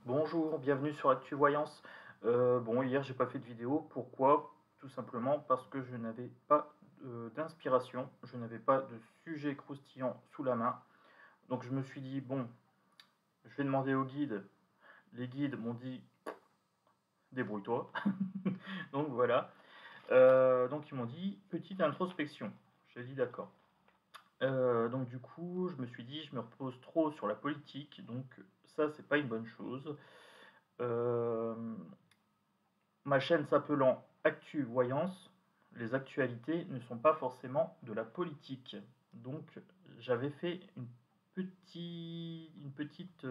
Bonjour, bienvenue sur Actu Voyance. Bon, hier j'ai pas fait de vidéo. Pourquoi? Tout simplement parce que je n'avais pas d'inspiration, je n'avais pas de sujet croustillant sous la main. Donc je me suis dit, bon, je vais demander aux guides. Les guides m'ont dit, débrouille-toi. Donc voilà. Donc ils m'ont dit, petite introspection. J'ai dit d'accord. Donc du coup, je me suis dit, je me repose trop sur la politique, donc ça, c'est pas une bonne chose. Euh, Ma chaîne s'appelant Actu Voyance, les actualités ne sont pas forcément de la politique. Donc j'avais fait une petite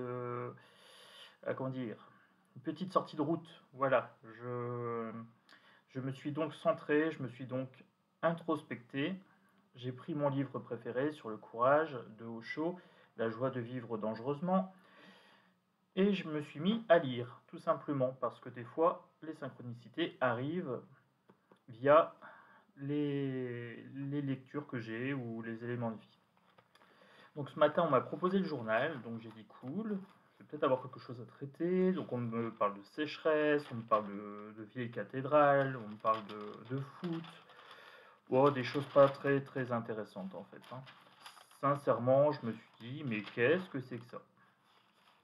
comment dire, une petite sortie de route. Voilà, je me suis donc centré, je me suis donc introspecté. J'ai pris mon livre préféré sur le courage de Osho, La joie de vivre dangereusement, et je me suis mis à lire, tout simplement, parce que des fois, les synchronicités arrivent via les lectures que j'ai ou les éléments de vie. Donc ce matin, on m'a proposé le journal, donc j'ai dit cool, je vais peut-être avoir quelque chose à traiter. Donc on me parle de sécheresse, on me parle de vieilles cathédrales, on me parle de foot. Oh, des choses pas très très intéressantes en fait, hein. Sincèrement, je me suis dit, mais qu'est-ce que c'est que ça?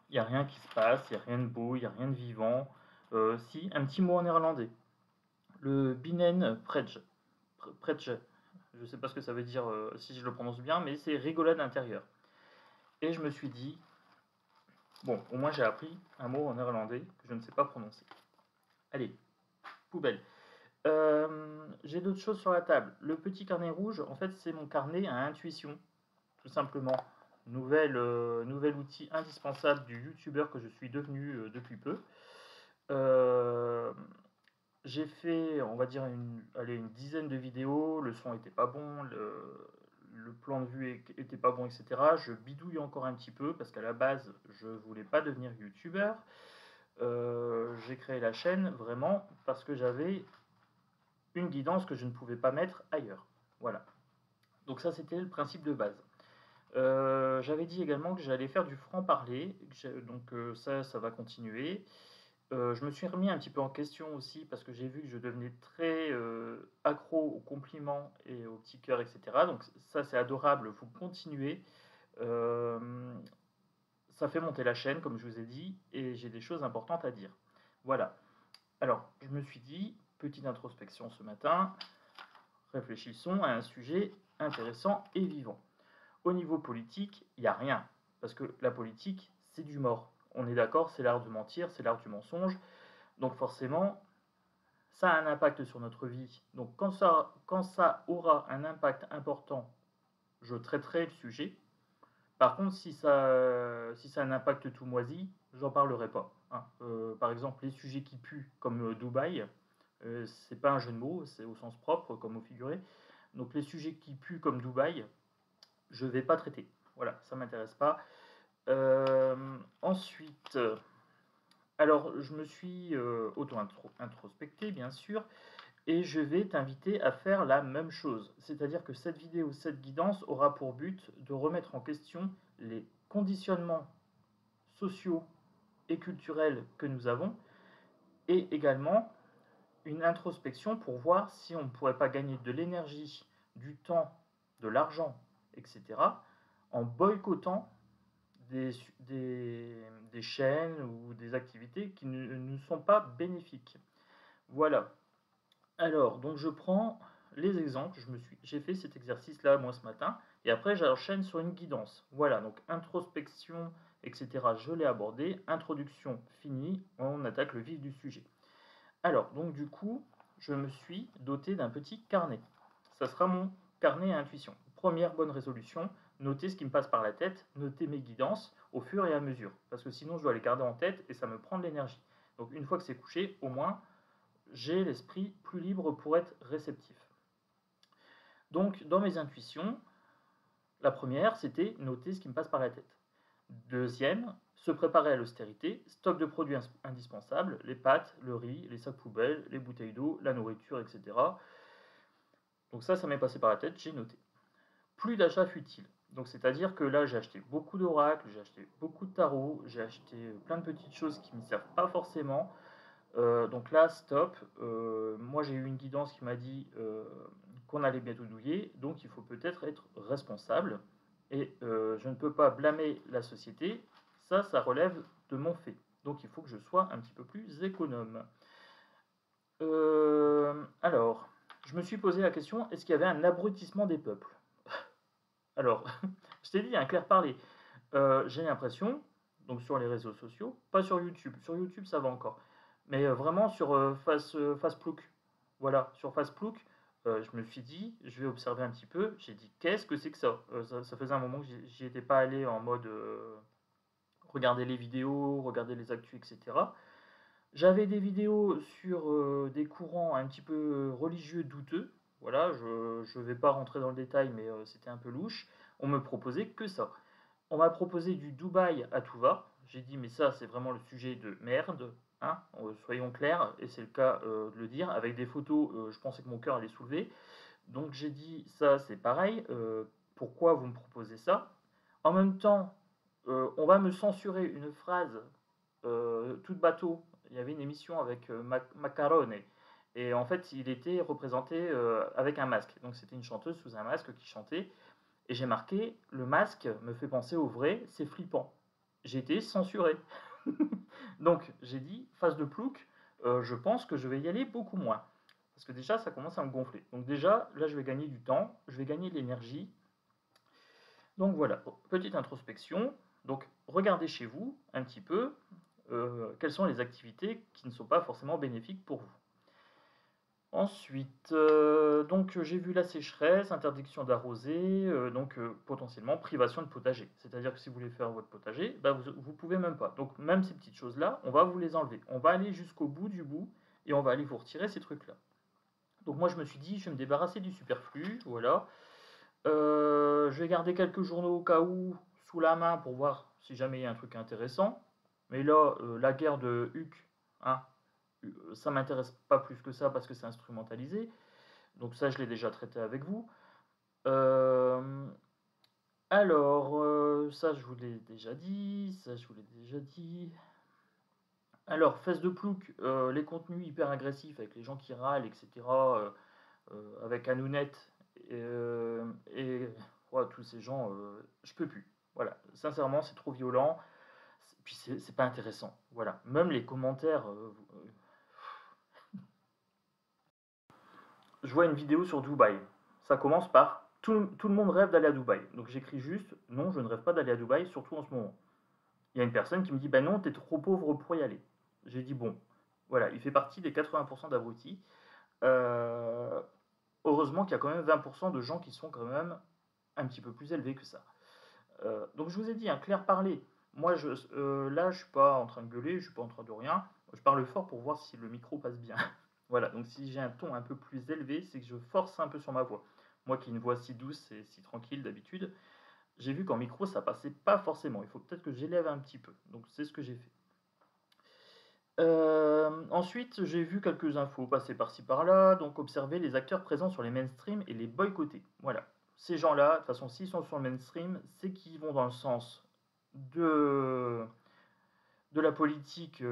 Il n'y a rien qui se passe, il n'y a rien de beau, il n'y a rien de vivant. Si, un petit mot en néerlandais. Le Binen Predge. Predge. Je ne sais pas ce que ça veut dire si je le prononce bien, mais c'est rigolade intérieure. Et je me suis dit, bon, au moins j'ai appris un mot en néerlandais que je ne sais pas prononcer. Allez, poubelle. J'ai d'autres choses sur la table. Le petit carnet rouge, en fait, c'est mon carnet à intuition, tout simplement. Nouvel outil indispensable du youtubeur que je suis devenu depuis peu. Euh, j'ai fait, on va dire, une dizaine de vidéos. Le son était pas bon, le plan de vue était pas bon, etc. Je bidouille encore un petit peu parce qu'à la base, je voulais pas devenir youtubeur. J'ai créé la chaîne vraiment parce que j'avais une guidance que je ne pouvais pas mettre ailleurs. Voilà. Donc ça, c'était le principe de base. J'avais dit également que j'allais faire du franc-parler, donc ça va continuer. Je me suis remis un petit peu en question aussi parce que j'ai vu que je devenais très accro aux compliments et aux petits cœurs, etc. Donc ça c'est adorable, vous continuez. Euh, Ça fait monter la chaîne, comme je vous ai dit, et j'ai des choses importantes à dire. Voilà. Alors, je me suis dit, petite introspection ce matin, réfléchissons à un sujet intéressant et vivant. Au niveau politique, il n'y a rien. Parce que la politique, c'est du mort. On est d'accord, c'est l'art de mentir, c'est l'art du mensonge. Donc forcément, ça a un impact sur notre vie. Donc quand ça aura un impact important, je traiterai le sujet. Par contre, si ça a un impact tout moisi, j'en parlerai pas, hein. Par exemple, les sujets qui puent, comme Dubaï, c'est pas un jeu de mots, c'est au sens propre, comme au figuré. Donc les sujets qui puent comme Dubaï, je vais pas traiter. Voilà, ça m'intéresse pas. Ensuite, alors je me suis auto-introspecté, bien sûr, et je vais t'inviter à faire la même chose. C'est-à-dire que cette vidéo, cette guidance aura pour but de remettre en question les conditionnements sociaux et culturels que nous avons, et également une introspection pour voir si on ne pourrait pas gagner de l'énergie, du temps, de l'argent, etc., en boycottant des chaînes ou des activités qui ne nous sont pas bénéfiques. Voilà. Alors, donc je prends les exemples. J'ai fait cet exercice-là moi ce matin, et après j'enchaîne sur une guidance. Voilà, donc introspection, etc. Je l'ai abordé. Introduction finie. On attaque le vif du sujet. Alors, donc du coup, je me suis doté d'un petit carnet. Ça sera mon carnet à intuition. Première bonne résolution, noter ce qui me passe par la tête, noter mes guidances au fur et à mesure. Parce que sinon, je dois les garder en tête et ça me prend de l'énergie. Donc, une fois que c'est couché, au moins, j'ai l'esprit plus libre pour être réceptif. Donc, dans mes intuitions, la première, c'était noter ce qui me passe par la tête. Deuxième, se préparer à l'austérité, stock de produits indispensables, les pâtes, le riz, les sacs poubelles, les bouteilles d'eau, la nourriture, etc. Donc ça m'est passé par la tête, j'ai noté. Plus d'achats futiles. Donc c'est-à-dire que là, j'ai acheté beaucoup d'oracles, j'ai acheté beaucoup de tarots, j'ai acheté plein de petites choses qui ne me servent pas forcément. Donc là, stop. Moi, j'ai eu une guidance qui m'a dit qu'on allait bientôt douiller, donc il faut peut-être être responsable. Et je ne peux pas blâmer la société. Ça relève de mon fait. Donc il faut que je sois un petit peu plus économe. Alors, je me suis posé la question, est-ce qu'il y avait un abrutissement des peuples? Alors, je t'ai dit, un clair parler. J'ai l'impression, donc sur les réseaux sociaux, pas sur YouTube. Sur YouTube, ça va encore. Mais vraiment sur Faceplouk. Voilà, sur Faceplouk, je me suis dit, je vais observer un petit peu. J'ai dit, qu'est-ce que c'est que ça? Ça faisait un moment que j'y étais pas allé en mode regarder les vidéos, regarder les actus, etc. J'avais des vidéos sur des courants un petit peu religieux douteux. Voilà, je ne vais pas rentrer dans le détail, mais c'était un peu louche. On me proposait que ça. On m'a proposé du Dubaï à tout va. J'ai dit, mais ça, c'est vraiment le sujet de merde. Hein, soyons clairs, et c'est le cas de le dire. Avec des photos, je pensais que mon cœur allait soulever. Donc j'ai dit, ça, c'est pareil. Pourquoi vous me proposez ça? En même temps, on va me censurer une phrase toute bateau. Il y avait une émission avec Macarone. Et en fait, il était représenté avec un masque. Donc c'était une chanteuse sous un masque qui chantait. Et j'ai marqué, le masque me fait penser au vrai, c'est flippant. J'ai été censuré. Donc j'ai dit, phase de plouc, je pense que je vais y aller beaucoup moins. Parce que déjà, ça commence à me gonfler. Donc déjà, là, je vais gagner du temps, je vais gagner de l'énergie. Donc voilà, petite introspection. Donc regardez chez vous un petit peu quelles sont les activités qui ne sont pas forcément bénéfiques pour vous. Ensuite, donc j'ai vu la sécheresse, interdiction d'arroser, donc potentiellement privation de potager. C'est-à-dire que si vous voulez faire votre potager, bah, vous pouvez même pas. Donc même ces petites choses-là, on va vous les enlever. On va aller jusqu'au bout du bout et on va aller vous retirer ces trucs-là. Donc moi je me suis dit, je vais me débarrasser du superflu, voilà. Je vais garder quelques journaux au cas où sous la main pour voir si jamais il y a un truc intéressant. Mais là, la guerre de Huck, hein, ça m'intéresse pas plus que ça parce que c'est instrumentalisé. Donc ça, je l'ai déjà traité avec vous. Euh, alors, ça, je vous l'ai déjà dit. Ça, je vous l'ai déjà dit. Alors, Fesse de Plouc, les contenus hyper agressifs avec les gens qui râlent, etc. Avec Hanounette et ouais, tous ces gens, je peux plus. Voilà, sincèrement, c'est trop violent. Puis c'est pas intéressant. Voilà, même les commentaires. Je vois une vidéo sur Dubaï. Ça commence par tout le monde rêve d'aller à Dubaï. Donc j'écris juste non, je ne rêve pas d'aller à Dubaï, surtout en ce moment. Il y a une personne qui me dit bah non, t'es trop pauvre pour y aller. J'ai dit bon, voilà, il fait partie des 80% d'abrutis. Euh, heureusement qu'il y a quand même 20% de gens qui sont quand même un petit peu plus élevés que ça. Donc je vous ai dit, un clair parler. Moi, là, je suis pas en train de gueuler, je suis pas en train de rien. Je parle fort pour voir si le micro passe bien. Voilà, donc si j'ai un ton un peu plus élevé, c'est que je force un peu sur ma voix. Moi qui ai une voix si douce et si tranquille d'habitude, j'ai vu qu'en micro, ça passait pas forcément. Il faut peut-être que j'élève un petit peu. Donc c'est ce que j'ai fait. Ensuite, j'ai vu quelques infos passer par-ci par-là, donc observer les acteurs présents sur les mainstream et les boycotter. Voilà. Ces gens-là, de toute façon, s'ils sont sur le mainstream, c'est qu'ils vont dans le sens de, de la politique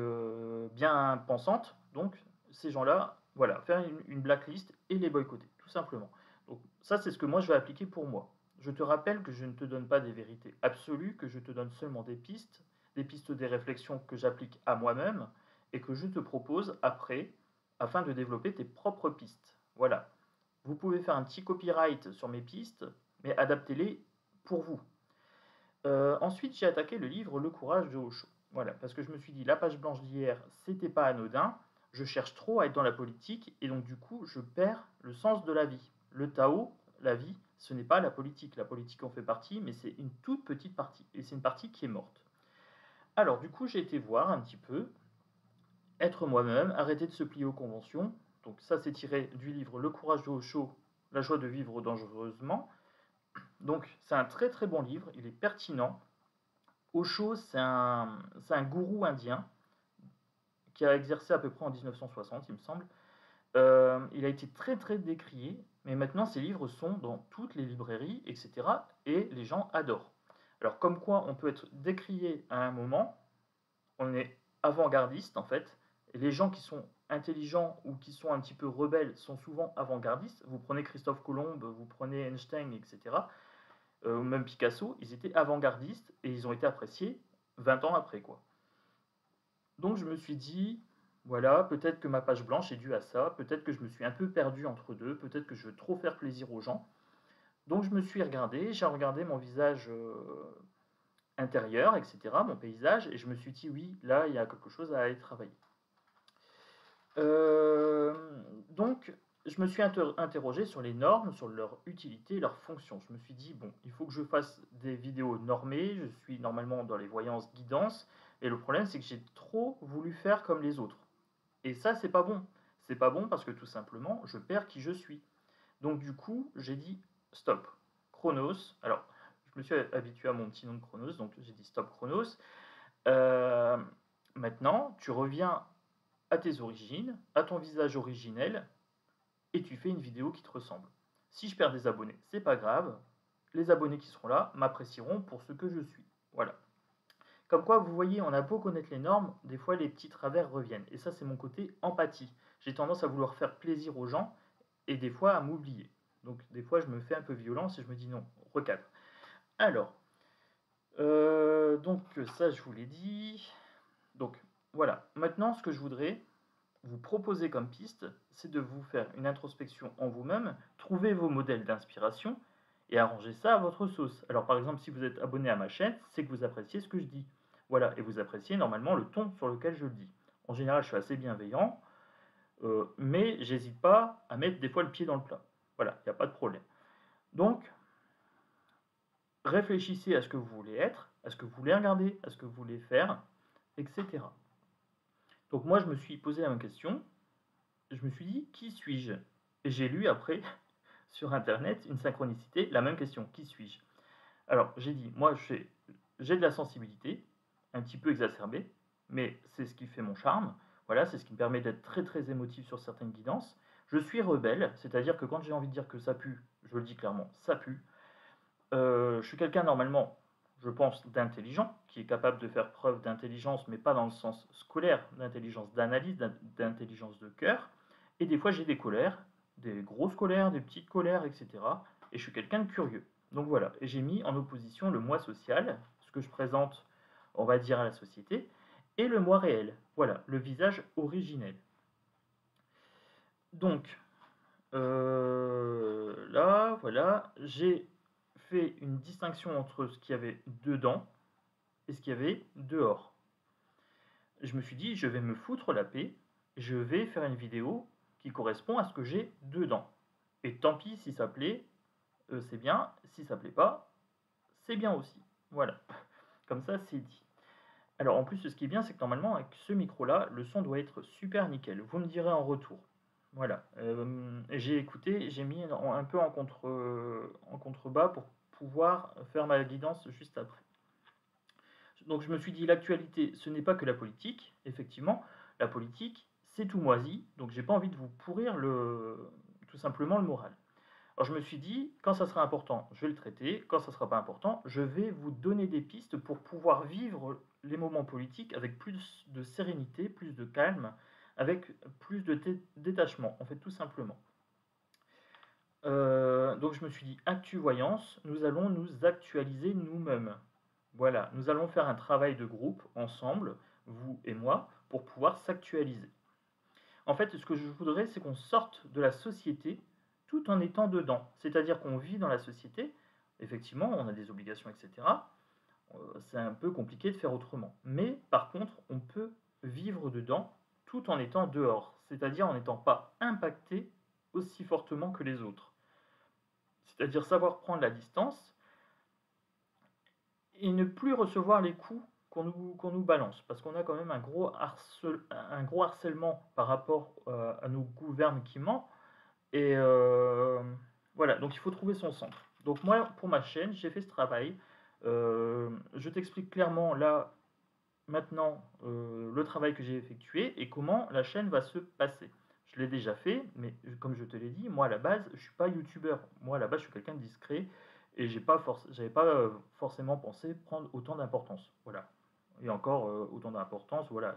bien pensante. Donc, ces gens-là, voilà, faire une blacklist et les boycotter, tout simplement. Donc, ça, c'est ce que moi, je vais appliquer pour moi. Je te rappelle que je ne te donne pas des vérités absolues, que je te donne seulement des pistes, des réflexions que j'applique à moi-même et que je te propose après afin de développer tes propres pistes. Voilà. Vous pouvez faire un petit copyright sur mes pistes, mais adaptez-les pour vous. Ensuite, j'ai attaqué le livre Le courage de Osho. Voilà, parce que je me suis dit, la page blanche d'hier, c'était pas anodin. Je cherche trop à être dans la politique et donc du coup, je perds le sens de la vie. Le Tao, la vie, ce n'est pas la politique. La politique en fait partie, mais c'est une toute petite partie. Et c'est une partie qui est morte. Alors, du coup, j'ai été voir un petit peu, être moi-même, arrêter de se plier aux conventions. Donc, ça, c'est tiré du livre Le courage de Osho, La joie de vivre dangereusement. Donc, c'est un très très bon livre, il est pertinent. Osho, c'est un gourou indien qui a exercé à peu près en 1960, il me semble. Il a été très très décrié, mais maintenant ces livres sont dans toutes les librairies, etc. et les gens adorent. Alors comme quoi on peut être décrié à un moment, on est avant-gardiste en fait, et les gens qui sont intelligents ou qui sont un petit peu rebelles sont souvent avant-gardistes. Vous prenez Christophe Colomb, vous prenez Einstein, etc. Ou même Picasso, ils étaient avant-gardistes et ils ont été appréciés 20 ans après, quoi. Donc je me suis dit, voilà, peut-être que ma page blanche est due à ça, peut-être que je me suis un peu perdu entre deux, peut-être que je veux trop faire plaisir aux gens. Donc je me suis regardé, j'ai regardé mon visage intérieur, etc., mon paysage, et je me suis dit, oui, là, il y a quelque chose à aller travailler. Euh, donc, je me suis interrogé sur les normes, sur leur utilité, leur fonction. Je me suis dit, bon, il faut que je fasse des vidéos normées, je suis normalement dans les voyances guidance, et le problème, c'est que j'ai trop voulu faire comme les autres. Et ça, c'est pas bon. C'est pas bon parce que tout simplement, je perds qui je suis. Donc du coup, j'ai dit stop. Chronos. Alors, je me suis habitué à mon petit nom de Chronos, donc j'ai dit stop Chronos. Euh, Maintenant, tu reviens à tes origines, à ton visage originel, et tu fais une vidéo qui te ressemble. Si je perds des abonnés, c'est pas grave. Les abonnés qui seront là m'apprécieront pour ce que je suis. Voilà. Comme quoi, vous voyez, on a beau connaître les normes, des fois les petits travers reviennent. Et ça, c'est mon côté empathie. J'ai tendance à vouloir faire plaisir aux gens et des fois à m'oublier. Donc des fois, je me fais un peu violence et je me dis non, recadre. Alors, donc ça, je vous l'ai dit. Donc voilà, maintenant, ce que je voudrais vous proposer comme piste, c'est de vous faire une introspection en vous-même, trouver vos modèles d'inspiration et arranger ça à votre sauce. Alors par exemple, si vous êtes abonné à ma chaîne, c'est que vous appréciez ce que je dis. Voilà, et vous appréciez normalement le ton sur lequel je le dis. En général, je suis assez bienveillant, mais j'hésite pas à mettre des fois le pied dans le plat. Voilà, il n'y a pas de problème. Donc, réfléchissez à ce que vous voulez être, à ce que vous voulez regarder, à ce que vous voulez faire, etc. Donc moi, je me suis posé la même question. Je me suis dit, qui suis-je? Et j'ai lu après sur Internet une synchronicité, la même question, qui suis-je? Alors j'ai dit, moi j'ai de la sensibilité, un petit peu exacerbée, mais c'est ce qui fait mon charme. Voilà, c'est ce qui me permet d'être très très émotif sur certaines guidances. Je suis rebelle, c'est-à-dire que quand j'ai envie de dire que ça pue, je le dis clairement, ça pue. Je suis quelqu'un normalement, je pense, d'intelligent, qui est capable de faire preuve d'intelligence, mais pas dans le sens scolaire, d'intelligence d'analyse, d'intelligence de cœur. Et des fois, j'ai des colères, des grosses colères, des petites colères, etc. Et je suis quelqu'un de curieux. Donc voilà, et j'ai mis en opposition le moi social, ce que je présente, on va dire, à la société, et le moi réel. Voilà, le visage originel. Donc, là, voilà, j'ai fait une distinction entre ce qu'il y avait dedans et ce qu'il y avait dehors. Je me suis dit, je vais me foutre la paix, je vais faire une vidéo qui correspond à ce que j'ai dedans. Et tant pis si ça plaît, c'est bien, si ça plaît pas, c'est bien aussi. Voilà, comme ça c'est dit. Alors en plus, ce qui est bien, c'est que normalement, avec ce micro-là, le son doit être super nickel. Vous me direz en retour. Voilà, j'ai écouté, j'ai mis un peu en contrebas pour pouvoir faire ma guidance juste après. Donc je me suis dit, l'actualité, ce n'est pas que la politique, effectivement. La politique, c'est tout moisi, donc j'ai pas envie de vous pourrir tout simplement le moral. Alors je me suis dit, quand ça sera important, je vais le traiter. Quand ça sera pas important, je vais vous donner des pistes pour pouvoir vivre les moments politiques avec plus de sérénité, plus de calme, avec plus de détachement, en fait, tout simplement. Donc je me suis dit, Actu-Voyance, nous allons nous actualiser nous-mêmes. Voilà, nous allons faire un travail de groupe ensemble, vous et moi, pour pouvoir s'actualiser. En fait, ce que je voudrais, c'est qu'on sorte de la société tout en étant dedans. C'est-à-dire qu'on vit dans la société, effectivement, on a des obligations, etc. C'est un peu compliqué de faire autrement. Mais par contre, on peut vivre dedans tout en étant dehors. C'est-à-dire en n'étant pas impacté aussi fortement que les autres. C'est-à-dire savoir prendre la distance et ne plus recevoir les coups qu'on nous balance. Parce qu'on a quand même un gros harcèlement par rapport à nos gouvernements qui mentent. Et voilà, donc il faut trouver son centre. Donc moi, pour ma chaîne, j'ai fait ce travail. Je t'explique clairement là, maintenant, le travail que j'ai effectué et comment la chaîne va se passer. je l'ai déjà fait, mais comme je te l'ai dit, moi à la base, je suis pas youtubeur. Moi à la base, je suis quelqu'un de discret et j'avais pas forcément pensé prendre autant d'importance. Voilà. Et encore autant d'importance, voilà,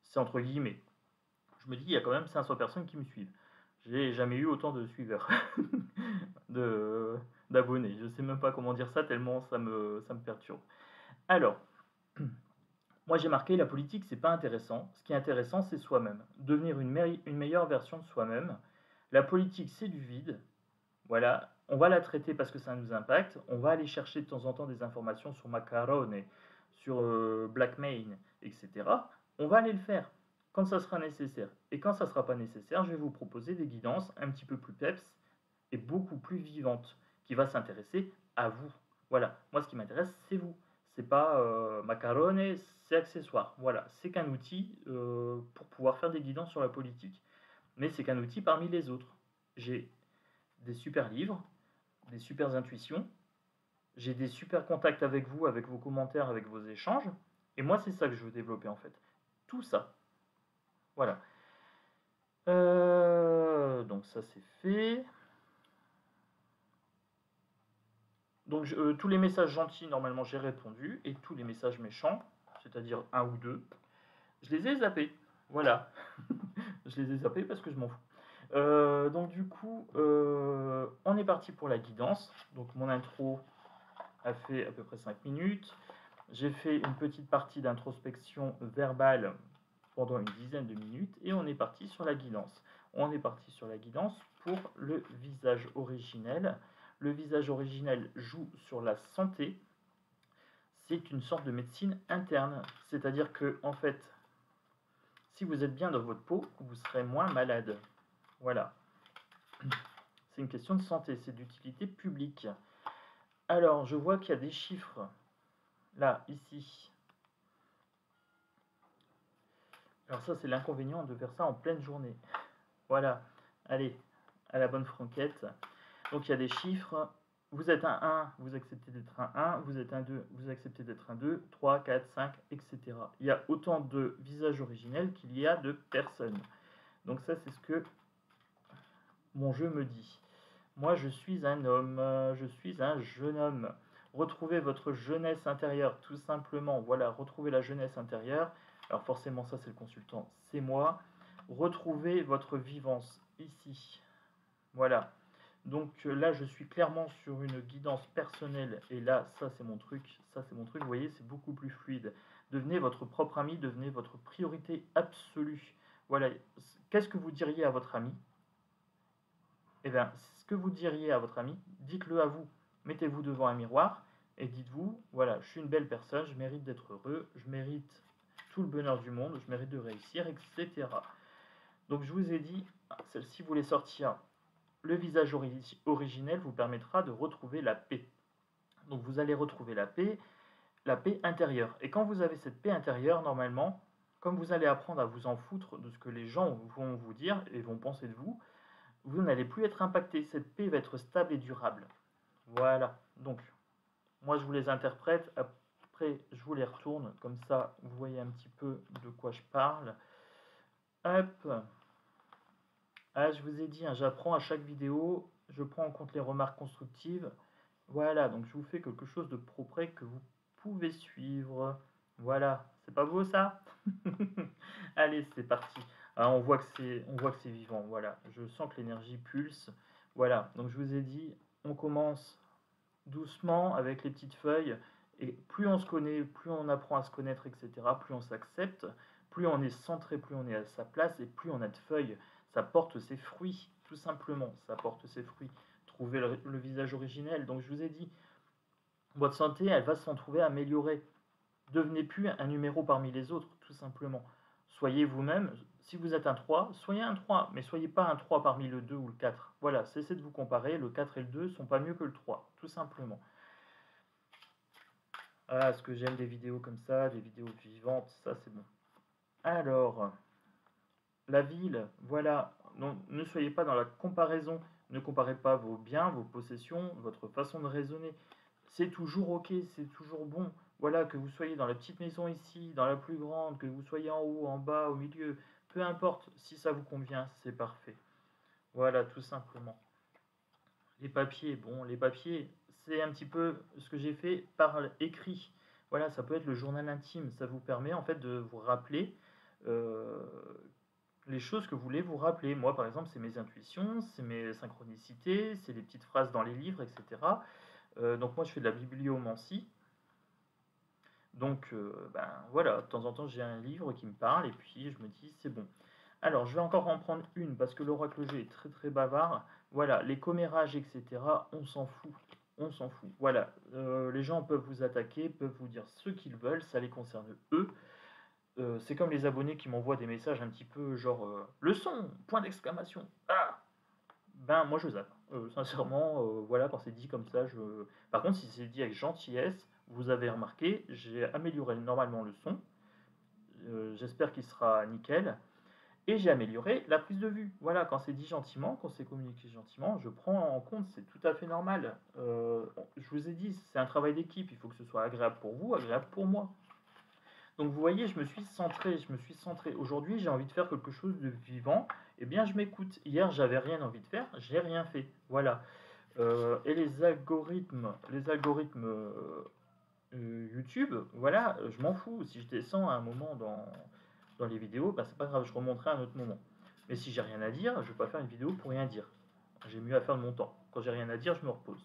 c'est entre guillemets. Je me dis, il y a quand même 500 personnes qui me suivent. J'ai jamais eu autant de suiveurs, de d'abonnés. Je sais même pas comment dire ça tellement ça me perturbe. Alors, moi j'ai marqué la politique, c'est pas intéressant. Ce qui est intéressant, c'est soi-même. Devenir une meilleure version de soi-même. La politique, c'est du vide. Voilà, on va la traiter parce que ça nous impacte. On va aller chercher de temps en temps des informations sur Macarone, sur Blackmain, etc. On va aller le faire quand ça sera nécessaire. Et quand ça ne sera pas nécessaire, je vais vous proposer des guidances un petit peu plus peps et beaucoup plus vivantes qui va s'intéresser à vous. Voilà, moi ce qui m'intéresse, c'est vous. C'est pas Macarone, c'est accessoire. Voilà, c'est qu'un outil pour pouvoir faire des guidances sur la politique. Mais c'est qu'un outil parmi les autres. J'ai des super livres, des super intuitions, j'ai des super contacts avec vous, avec vos commentaires, avec vos échanges. Et moi, c'est ça que je veux développer en fait. Tout ça. Voilà. Donc ça, c'est fait. Donc tous les messages gentils, normalement, j'ai répondu. Et tous les messages méchants, c'est-à-dire un ou deux, je les ai zappés. Voilà. Je les ai zappés parce que je m'en fous. Donc du coup, on est parti pour la guidance. Donc mon intro a fait à peu près 5 minutes. J'ai fait une petite partie d'introspection verbale pendant une dizaine de minutes et on est parti sur la guidance. On est parti sur la guidance pour le visage originel. Le visage originel joue sur la santé. C'est une sorte de médecine interne. C'est-à-dire que, en fait, si vous êtes bien dans votre peau, vous serez moins malade. Voilà. C'est une question de santé, c'est d'utilité publique. Alors, je vois qu'il y a des chiffres. Là, ici. Alors ça, c'est l'inconvénient de faire ça en pleine journée. Voilà. Allez, à la bonne franquette. Donc, il y a des chiffres. Vous êtes un 1, vous acceptez d'être un 1. Vous êtes un 2, vous acceptez d'être un 2. 3, 4, 5, etc. Il y a autant de visages originels qu'il y a de personnes. Donc ça, c'est ce que mon jeu me dit. Moi, je suis un homme. Je suis un jeune homme. Retrouvez votre jeunesse intérieure, tout simplement. Voilà, retrouvez la jeunesse intérieure. Alors forcément, ça, c'est le consultant, c'est moi. Retrouvez votre vivance ici. Voilà. Donc là, je suis clairement sur une guidance personnelle. Et là, ça, c'est mon truc. Ça, c'est mon truc. Vous voyez, c'est beaucoup plus fluide. Devenez votre propre ami. Devenez votre priorité absolue. Voilà. Qu'est-ce que vous diriez à votre ami? Eh bien, ce que vous diriez à votre ami, dites-le à vous. Mettez-vous devant un miroir et dites-vous, voilà, je suis une belle personne, je mérite d'être heureux, je mérite tout le bonheur du monde, je mérite de réussir, etc. Donc je vous ai dit, celle-ci voulait sortir. Le visage originel vous permettra de retrouver la paix. Donc vous allez retrouver la paix intérieure. Et quand vous avez cette paix intérieure, normalement, comme vous allez apprendre à vous en foutre de ce que les gens vont vous dire et vont penser de vous, vous n'allez plus être impacté. Cette paix va être stable et durable. Voilà. Donc, moi, je vous les interprète. Après, je vous les retourne. Comme ça, vous voyez un petit peu de quoi je parle. Hop. Ah, je vous ai dit, hein, j'apprends à chaque vidéo. Je prends en compte les remarques constructives. Voilà. Donc, je vous fais quelque chose de propre que vous pouvez suivre. Voilà. C'est pas beau, ça? Allez, c'est parti. Ah, on voit que c'est vivant. Voilà, je sens que l'énergie pulse. Voilà, donc je vous ai dit, on commence doucement avec les petites feuilles. Et plus on se connaît, plus on apprend à se connaître, etc., plus on s'accepte, plus on est centré, plus on est à sa place, et plus on a de feuilles. Ça porte ses fruits, tout simplement. Ça porte ses fruits. Trouvez le visage originel. Donc je vous ai dit, votre santé, elle va s'en trouver améliorée. Devenez plus un numéro parmi les autres, tout simplement. Soyez vous-même. Si vous êtes un 3, soyez un 3, mais soyez pas un 3 parmi le 2 ou le 4. Voilà, cessez de vous comparer. Le 4 et le 2 sont pas mieux que le 3, tout simplement. Ah, ce que j'aime des vidéos comme ça, des vidéos vivantes, ça c'est bon. Alors, la ville, voilà. Non, ne soyez pas dans la comparaison. Ne comparez pas vos biens, vos possessions, votre façon de raisonner. C'est toujours ok, c'est toujours bon. Voilà, que vous soyez dans la petite maison ici, dans la plus grande, que vous soyez en haut, en bas, au milieu, peu importe, si ça vous convient, c'est parfait. Voilà, tout simplement. Les papiers, bon, les papiers, c'est un petit peu ce que j'ai fait par écrit. Voilà, ça peut être le journal intime. Ça vous permet en fait de vous rappeler euh, les choses que vous voulez vous rappeler. Moi, par exemple, c'est mes intuitions, c'est mes synchronicités, c'est les petites phrases dans les livres, etc. Donc moi, je fais de la bibliomancie. Donc, ben voilà, de temps en temps, j'ai un livre qui me parle et puis je me dis, c'est bon. Alors, je vais encore en prendre une parce que l'oracle G est très très bavard. Voilà, les commérages, etc., on s'en fout. On s'en fout. Voilà, les gens peuvent vous attaquer, peuvent vous dire ce qu'ils veulent, ça les concerne eux. C'est comme les abonnés qui m'envoient des messages un petit peu genre le son, point d'exclamation. Ah, ben moi je zappe. Sincèrement, voilà, quand c'est dit comme ça, je. Par contre, si c'est dit avec gentillesse, vous avez remarqué, j'ai amélioré normalement le son. J'espère qu'il sera nickel. Et j'ai amélioré la prise de vue. Voilà, quand c'est dit gentiment, quand c'est communiqué gentiment, je prends en compte, c'est tout à fait normal. Je vous ai dit, c'est un travail d'équipe, il faut que ce soit agréable pour vous, agréable pour moi. Donc vous voyez, je me suis centré, je me suis centré. Aujourd'hui, j'ai envie de faire quelque chose de vivant. Eh bien, je m'écoute. Hier, j'avais rien envie de faire, j'ai rien fait. Voilà. Et les algorithmes YouTube, voilà, je m'en fous. Si je descends à un moment dans les vidéos, bah, c'est pas grave, je remonterai à un autre moment. Mais si j'ai rien à dire, je vais pas faire une vidéo pour rien dire. J'ai mieux à faire de mon temps. Quand j'ai rien à dire, je me repose.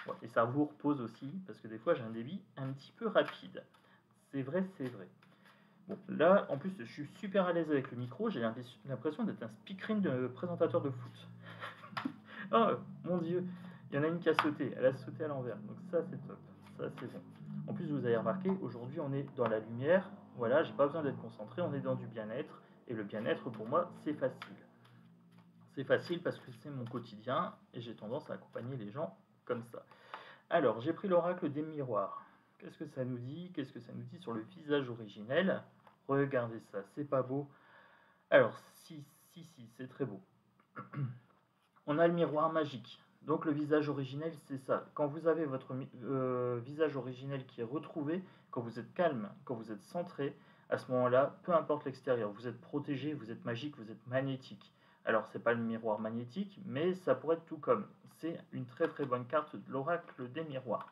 Ouais, et ça vous repose aussi, parce que des fois j'ai un débit un petit peu rapide. C'est vrai, c'est vrai. Bon, là, en plus, je suis super à l'aise avec le micro. J'ai l'impression d'être un speakerine de présentateur de foot. Oh, mon Dieu, il y en a une qui a sauté. Elle a sauté à l'envers. Donc ça, c'est top. Ça, c'est bon. En plus, vous avez remarqué, aujourd'hui, on est dans la lumière. Voilà, j'ai pas besoin d'être concentré. On est dans du bien-être. Et le bien-être, pour moi, c'est facile. C'est facile parce que c'est mon quotidien et j'ai tendance à accompagner les gens comme ça. Alors, j'ai pris l'oracle des miroirs. Qu'est-ce que ça nous dit? Qu'est-ce que ça nous dit sur le visage originel? Regardez ça, c'est pas beau? Alors, si, c'est très beau. On a le miroir magique. Donc le visage originel, c'est ça. Quand vous avez votre visage originel qui est retrouvé, quand vous êtes calme, quand vous êtes centré, à ce moment-là, peu importe l'extérieur, vous êtes protégé, vous êtes magique, vous êtes magnétique. Alors c'est pas le miroir magnétique, mais ça pourrait être tout comme. C'est une très très bonne carte de l'oracle des miroirs.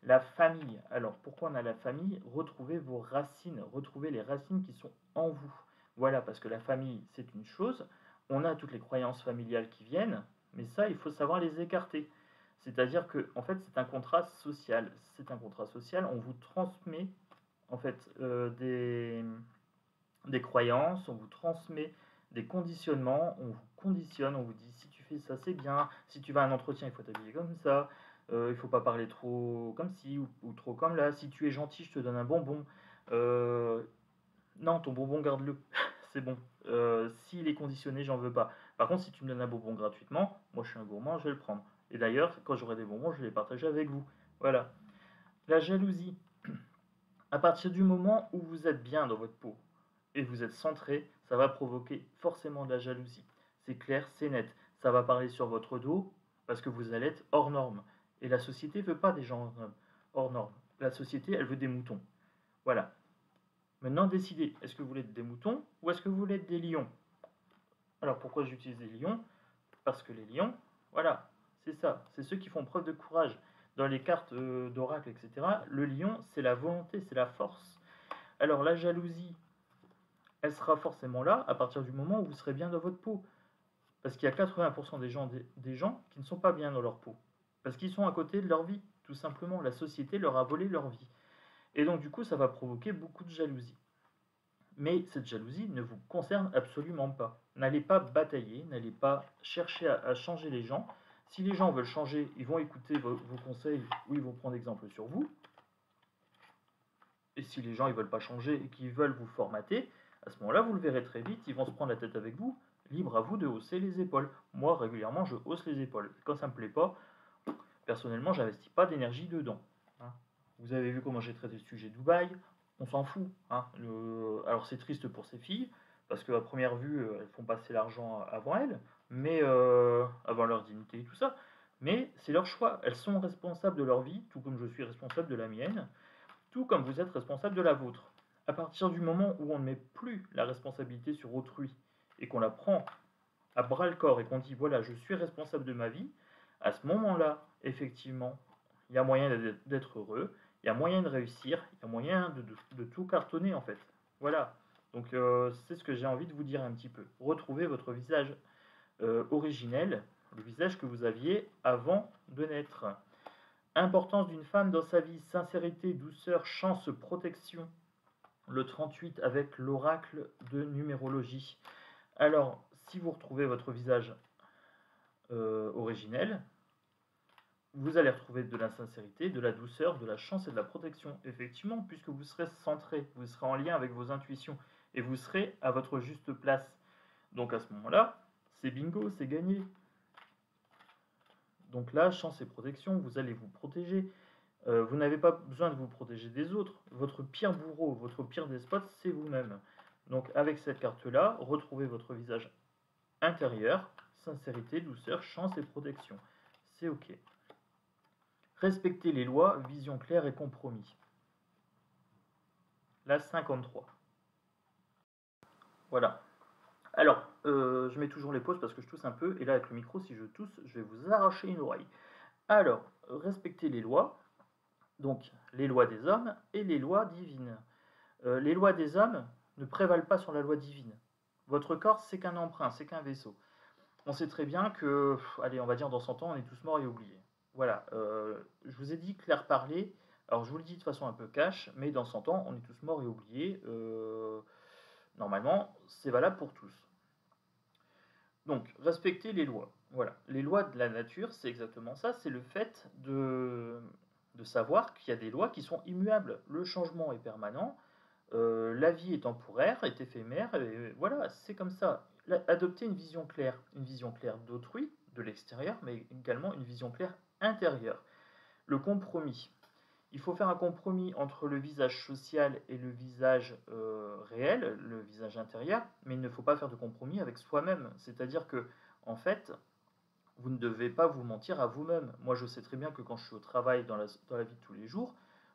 La famille. Alors pourquoi on a la famille? Retrouvez vos racines, retrouvez les racines qui sont en vous. Voilà, parce que la famille, c'est une chose. On a toutes les croyances familiales qui viennent, mais ça, il faut savoir les écarter. C'est-à-dire que, en fait, c'est un contrat social. C'est un contrat social. On vous transmet, en fait, des croyances, on vous transmet des conditionnements, on vous conditionne, on vous dit si tu fais ça, c'est bien. Si tu vas à un entretien, il faut t'habiller comme ça. Il ne faut pas parler trop comme ci ou trop comme là. Si tu es gentil, je te donne un bonbon. Euh, non, ton bonbon, garde-le. C'est bon. S'il est conditionné, j'en veux pas. Par contre, si tu me donnes un bonbon gratuitement, moi je suis un gourmand, je vais le prendre. Et d'ailleurs, quand j'aurai des bonbons, je vais les partager avec vous. Voilà. La jalousie. À partir du moment où vous êtes bien dans votre peau et vous êtes centré, ça va provoquer forcément de la jalousie. C'est clair, c'est net. Ça va parler sur votre dos parce que vous allez être hors norme. Et la société ne veut pas des gens hors norme. La société, elle veut des moutons. Voilà. Maintenant, décidez, est-ce que vous voulez être des moutons ou est-ce que vous voulez être des lions? Alors, pourquoi j'utilise les lions? Parce que les lions, voilà, c'est ça, c'est ceux qui font preuve de courage. Dans les cartes d'oracle, etc., le lion, c'est la volonté, c'est la force. Alors, la jalousie, elle sera forcément là à partir du moment où vous serez bien dans votre peau. Parce qu'il y a 80% des gens qui ne sont pas bien dans leur peau. Parce qu'ils sont à côté de leur vie, tout simplement. La société leur a volé leur vie. Et donc, du coup, ça va provoquer beaucoup de jalousie. Mais cette jalousie ne vous concerne absolument pas. N'allez pas batailler, n'allez pas chercher à changer les gens. Si les gens veulent changer, ils vont écouter vos conseils ou ils vont prendre exemple sur vous. Et si les gens ne veulent pas changer et qu'ils veulent vous formater, à ce moment-là, vous le verrez très vite, ils vont se prendre la tête avec vous. Libre à vous de hausser les épaules. Moi, régulièrement, je hausse les épaules. Quand ça ne me plaît pas, personnellement, j'investis pas d'énergie dedans. Hein. Vous avez vu comment j'ai traité le sujet Dubaï. On s'en fout. Hein. Alors c'est triste pour ces filles, parce qu'à première vue, elles font passer l'argent avant elles, mais avant leur dignité et tout ça. Mais c'est leur choix. Elles sont responsables de leur vie, tout comme je suis responsable de la mienne, tout comme vous êtes responsable de la vôtre. À partir du moment où on ne met plus la responsabilité sur autrui et qu'on la prend à bras le corps et qu'on dit voilà, je suis responsable de ma vie, à ce moment-là, effectivement, il y a moyen d'être heureux, il y a moyen de réussir, il y a moyen de tout cartonner en fait. Voilà. Donc c'est ce que j'ai envie de vous dire un petit peu. Retrouvez votre visage originel, le visage que vous aviez avant de naître. Importance d'une femme dans sa vie, sincérité, douceur, chance, protection. Le 38 avec l'oracle de numérologie. Alors, si vous retrouvez votre visage originel, vous allez retrouver de la sincérité, de la douceur, de la chance et de la protection. Effectivement, puisque vous serez centré, vous serez en lien avec vos intuitions et vous serez à votre juste place. Donc à ce moment-là, c'est bingo, c'est gagné. Donc là, chance et protection, vous allez vous protéger. Vous n'avez pas besoin de vous protéger des autres. Votre pire bourreau, votre pire despote, c'est vous-même. Donc avec cette carte-là, retrouvez votre visage intérieur, sincérité, douceur, chance et protection. C'est OK. Respecter les lois, vision claire et compromis. La 53. Voilà. Alors, je mets toujours les pauses parce que je tousse un peu. Et là, avec le micro, si je tousse, je vais vous arracher une oreille. Alors, respecter les lois. Donc, les lois des hommes et les lois divines. Les lois des hommes ne prévalent pas sur la loi divine. Votre corps, c'est qu'un emprunt, c'est qu'un vaisseau. On sait très bien que, allez, on va dire dans 100 ans, on est tous morts et oubliés. Voilà, je vous ai dit clair parler. Alors, je vous le dis de façon un peu cash, mais dans 100 ans, on est tous morts et oubliés. Normalement, c'est valable pour tous. Donc, respecter les lois. Voilà, les lois de la nature, c'est exactement ça. C'est le fait de savoir qu'il y a des lois qui sont immuables. Le changement est permanent. La vie est temporaire, est éphémère, et voilà, c'est comme ça. Adopter une vision claire d'autrui, de l'extérieur, mais également une vision claire intérieure. Le compromis. Il faut faire un compromis entre le visage social et le visage réel, le visage intérieur, mais il ne faut pas faire de compromis avec soi-même. C'est-à-dire que, en fait, vous ne devez pas vous mentir à vous-même. Moi, je sais très bien que quand je suis au travail, dans la vie de tous les jours,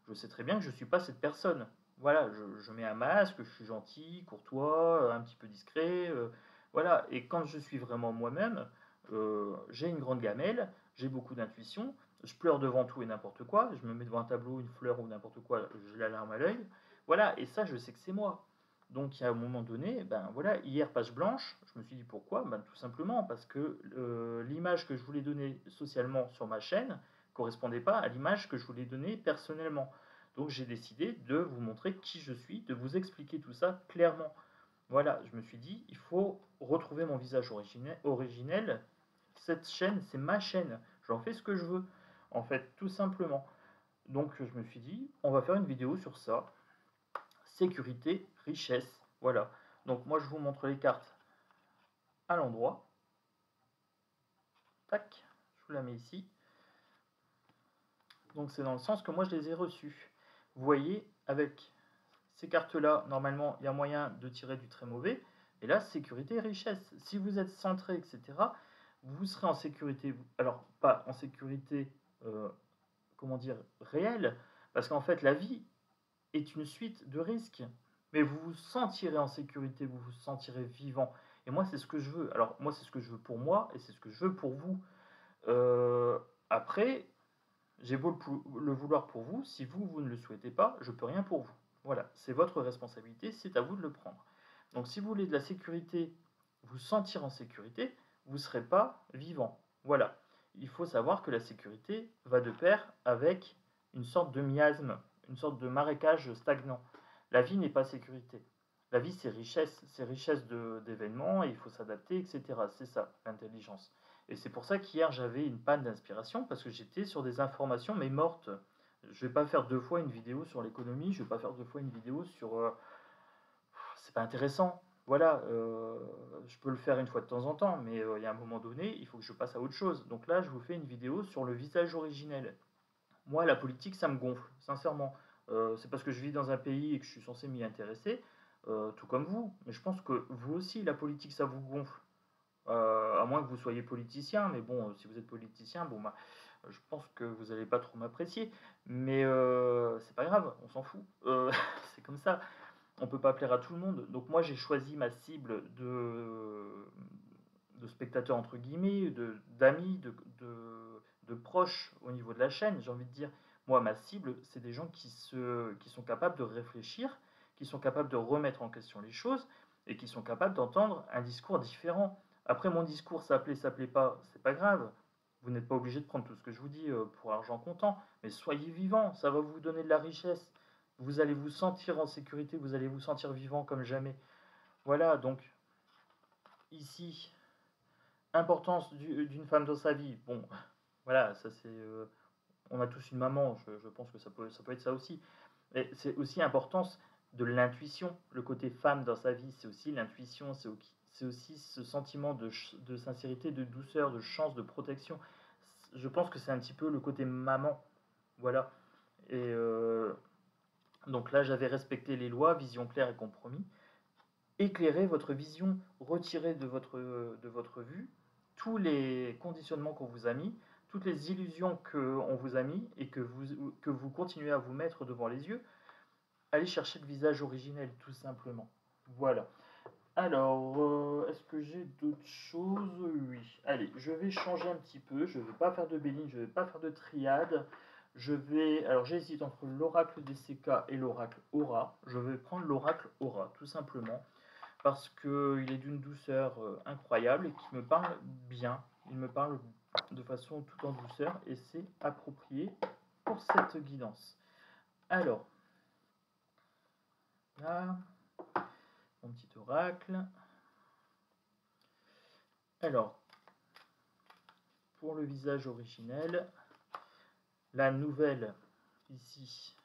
je sais très bien que je ne suis pas cette personne. Voilà, je mets un masque, je suis gentil, courtois, un petit peu discret. Voilà, et quand je suis vraiment moi-même, j'ai une grande gamelle, j'ai beaucoup d'intuition, je pleure devant tout et n'importe quoi, je me mets devant un tableau, une fleur ou n'importe quoi, j'ai la larme à l'œil. Voilà, et ça, je sais que c'est moi. Donc, il y a un moment donné, ben voilà, hier, page blanche, je me suis dit pourquoi? Ben, tout simplement parce que l'image que je voulais donner socialement sur ma chaîne correspondait pas à l'image que je voulais donner personnellement. Donc, j'ai décidé de vous montrer qui je suis, de vous expliquer tout ça clairement. Voilà, je me suis dit, il faut retrouver mon visage originel. Cette chaîne, c'est ma chaîne. J'en fais ce que je veux, en fait, tout simplement. Donc, je me suis dit, on va faire une vidéo sur ça. Sécurité, richesse, voilà. Donc, moi, je vous montre les cartes à l'endroit. Tac, je vous la mets ici. Donc, c'est dans le sens que moi, je les ai reçues. Vous voyez, avec ces cartes-là, normalement, il y a moyen de tirer du très mauvais. Et là, sécurité et richesse. Si vous êtes centré, etc., vous serez en sécurité. Alors, pas en sécurité, comment dire, réelle, parce qu'en fait, la vie est une suite de risques. Mais vous vous sentirez en sécurité, vous vous sentirez vivant. Et moi, c'est ce que je veux. Alors, moi, c'est ce que je veux pour moi, et c'est ce que je veux pour vous. Après, j'ai beau le vouloir pour vous, si vous ne le souhaitez pas, je peux rien pour vous. Voilà, c'est votre responsabilité, c'est à vous de le prendre. Donc si vous voulez de la sécurité, vous sentir en sécurité, vous ne serez pas vivant. Voilà, il faut savoir que la sécurité va de pair avec une sorte de miasme, une sorte de marécage stagnant. La vie n'est pas sécurité. La vie, c'est richesse d'événements, et il faut s'adapter, etc. C'est ça, l'intelligence. Et c'est pour ça qu'hier, j'avais une panne d'inspiration, parce que j'étais sur des informations, mais mortes. Je vais pas faire deux fois une vidéo sur l'économie, je vais pas faire deux fois une vidéo sur... c'est pas intéressant. Voilà, je peux le faire une fois de temps en temps, mais il y a un moment donné, il faut que je passe à autre chose. Donc là, je vous fais une vidéo sur le visage originel. Moi, la politique, ça me gonfle, sincèrement. C'est parce que je vis dans un pays et que je suis censé m'y intéresser, tout comme vous. Mais je pense que vous aussi, la politique, ça vous gonfle. À moins que vous soyez politicien, mais bon, si vous êtes politicien, bon, bah, je pense que vous n'allez pas trop m'apprécier. Mais c'est pas grave, on s'en fout. C'est comme ça. on peut pas plaire à tout le monde. Donc moi, j'ai choisi ma cible de spectateurs, entre guillemets, d'amis, de proches au niveau de la chaîne, j'ai envie de dire. Moi, ma cible, c'est des gens qui sont capables de réfléchir, qui sont capables de remettre en question les choses et qui sont capables d'entendre un discours différent. Après, mon discours, ça plaît pas, c'est pas grave. Vous n'êtes pas obligé de prendre tout ce que je vous dis pour argent comptant, mais soyez vivant, ça va vous donner de la richesse. Vous allez vous sentir en sécurité, vous allez vous sentir vivant comme jamais. Voilà, donc ici, importance d'une femme dans sa vie. Bon, voilà, ça c'est. On a tous une maman, je pense que ça peut être ça aussi. Mais c'est aussi importance de l'intuition. Le côté femme dans sa vie, c'est aussi l'intuition, c'est aussi ce sentiment de sincérité, de douceur, de chance, de protection. Je pense que c'est un petit peu le côté maman. Voilà. Et donc là, j'avais respecté les lois, vision claire et compromis. Éclairez votre vision, retirez de votre vue tous les conditionnements qu'on vous a mis, toutes les illusions qu'on vous a mis et que vous continuez à vous mettre devant les yeux. Allez chercher le visage originel, tout simplement. Voilà. Alors, est-ce que j'ai d'autres choses? Oui. Allez, je vais changer un petit peu. Je ne vais pas faire de Béline, je ne vais pas faire de triade. Alors j'hésite entre l'oracle DCK et l'oracle Aura. Je vais prendre l'oracle Aura, tout simplement, parce qu'il est d'une douceur incroyable et qui me parle bien. Il me parle de façon tout en douceur et c'est approprié pour cette guidance. Alors, là, mon petit oracle. Alors, pour le visage originel, la nouvelle, ici,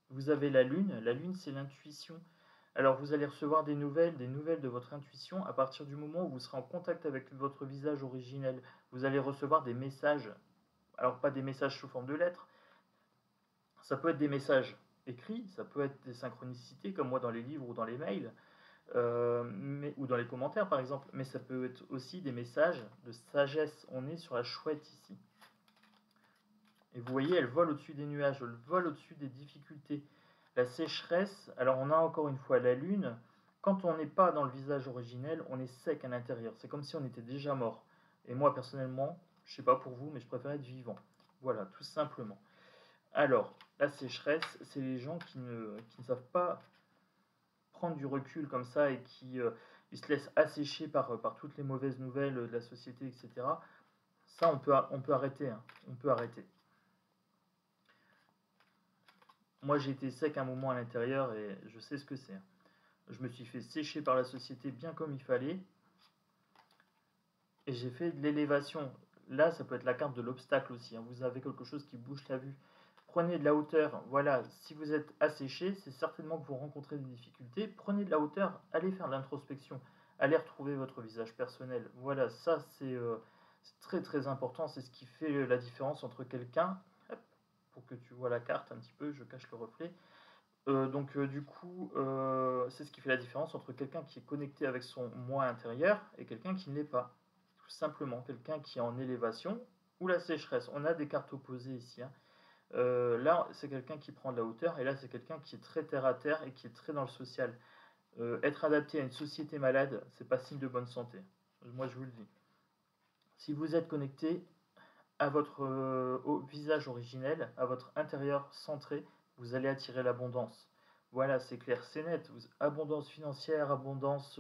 vous avez la lune. La lune, c'est l'intuition. Alors, vous allez recevoir des nouvelles de votre intuition à partir du moment où vous serez en contact avec votre visage originel. Vous allez recevoir des messages. Alors, pas des messages sous forme de lettres. Ça peut être des messages écrits, ça peut être des synchronicités, comme moi dans les livres ou dans les mails. Ou dans les commentaires par exemple, mais ça peut être aussi des messages de sagesse. On est sur la chouette ici. Et vous voyez, elle vole au-dessus des nuages, elle vole au-dessus des difficultés. La sécheresse, alors on a encore une fois la lune. Quand on n'est pas dans le visage originel, on est sec à l'intérieur. C'est comme si on était déjà mort. Et moi personnellement, je sais pas pour vous, mais je préfère être vivant. Voilà, tout simplement. Alors, la sécheresse, c'est les gens qui ne savent pas prendre du recul comme ça et qui ils se laissent assécher par toutes les mauvaises nouvelles de la société, etc. Ça, on peut arrêter. Hein. On peut arrêter. Moi, j'ai été sec un moment à l'intérieur et je sais ce que c'est. Hein. Je me suis fait sécher par la société bien comme il fallait et j'ai fait de l'élévation. Là, ça peut être la carte de l'obstacle aussi. Hein. Vous avez quelque chose qui bouge la vue. Prenez de la hauteur. Voilà, si vous êtes asséché, c'est certainement que vous rencontrez des difficultés. Prenez de la hauteur, allez faire de l'introspection, allez retrouver votre visage personnel. Voilà, ça c'est très très important. C'est ce qui fait la différence entre quelqu'un, pour que tu vois la carte un petit peu, je cache le reflet. Du coup, c'est ce qui fait la différence entre quelqu'un qui est connecté avec son moi intérieur et quelqu'un qui ne l'est pas. Tout simplement, quelqu'un qui est en élévation ou la sécheresse. On a des cartes opposées ici. Hein. Là, c'est quelqu'un qui prend de la hauteur, et là, c'est quelqu'un qui est très terre à terre et qui est très dans le social. Être adapté à une société malade, c'est pas signe de bonne santé. Moi, je vous le dis. Si vous êtes connecté à votre au visage originel, à votre intérieur centré, vous allez attirer l'abondance. Voilà, c'est clair, c'est net. Abondance financière, abondance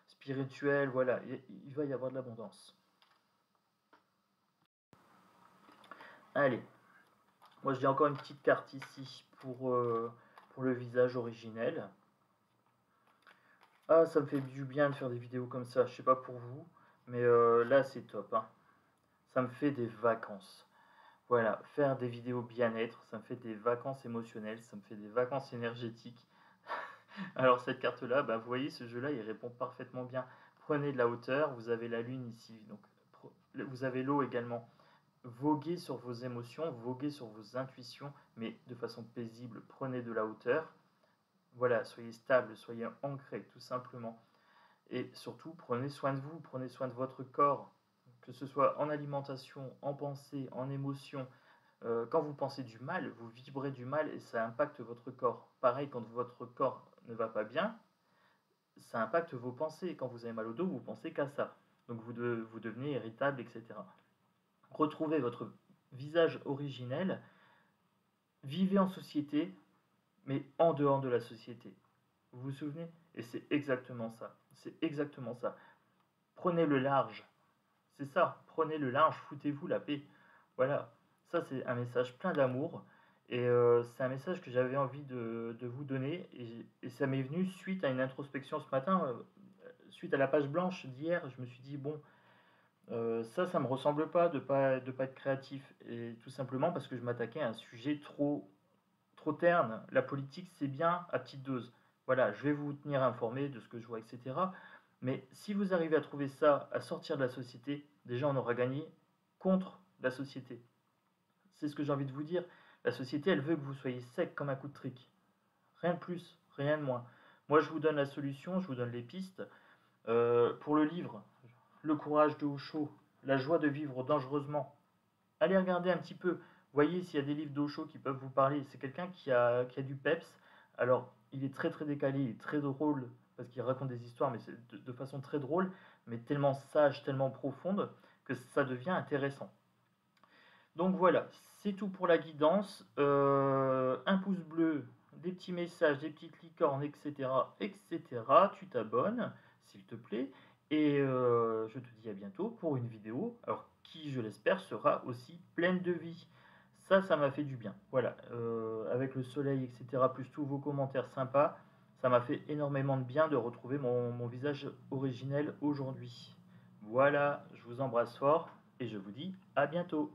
spirituelle, voilà, il va y avoir de l'abondance. Allez, moi j'ai encore une petite carte ici pour le visage originel. Ah, ça me fait du bien de faire des vidéos comme ça, je sais pas pour vous, mais là c'est top. Hein. Ça me fait des vacances. Voilà, faire des vidéos bien-être, ça me fait des vacances émotionnelles, ça me fait des vacances énergétiques. Alors cette carte-là, bah, vous voyez, ce jeu-là, il répond parfaitement bien. Prenez de la hauteur, vous avez la lune ici, donc vous avez l'eau également. Voguez sur vos émotions, voguez sur vos intuitions, mais de façon paisible. Prenez de la hauteur. Voilà, soyez stable, soyez ancré, tout simplement. Et surtout, prenez soin de vous, prenez soin de votre corps, que ce soit en alimentation, en pensée, en émotion. Quand vous pensez du mal, vous vibrez du mal et ça impacte votre corps. Pareil, quand votre corps ne va pas bien, ça impacte vos pensées. Quand vous avez mal au dos, vous pensez qu'à ça. Donc vous devenez irritable, etc. Retrouvez votre visage originel, vivez en société, mais en dehors de la société. Vous vous souvenez? Et c'est exactement ça. C'est exactement ça. Prenez le large. C'est ça. Prenez le large, foutez-vous la paix. Voilà. Ça, c'est un message plein d'amour. Et c'est un message que j'avais envie de vous donner. Et ça m'est venu suite à une introspection ce matin. Suite à la page blanche d'hier, je me suis dit, bon, ça me ressemble pas de pas être créatif. Et tout simplement parce que je m'attaquais à un sujet trop terne. La politique, c'est bien à petite dose. Voilà, je vais vous tenir informé de ce que je vois, etc. Mais si vous arrivez à trouver ça, à sortir de la société, déjà on aura gagné contre la société. C'est ce que j'ai envie de vous dire. La société, elle veut que vous soyez sec comme un coup de trick. Rien de plus, rien de moins. Moi, je vous donne la solution, je vous donne les pistes. Pour le livre, Le courage de Osho, La joie de vivre dangereusement, allez regarder un petit peu. Voyez s'il y a des livres d'Osho qui peuvent vous parler. C'est quelqu'un qui a du peps. Alors, il est très décalé, il est très drôle, parce qu'il raconte des histoires, mais c'est de façon très drôle, mais tellement sage, tellement profonde, que ça devient intéressant. Donc voilà, c'est tout pour la guidance. Un pouce bleu, des petits messages, des petites licornes, etc. etc. Tu t'abonnes, s'il te plaît. Et je te dis à bientôt pour une vidéo, alors qui, je l'espère, sera aussi pleine de vie. Ça m'a fait du bien. Voilà, avec le soleil, etc., plus tous vos commentaires sympas, ça m'a fait énormément de bien de retrouver mon visage originel aujourd'hui. Voilà, je vous embrasse fort et je vous dis à bientôt.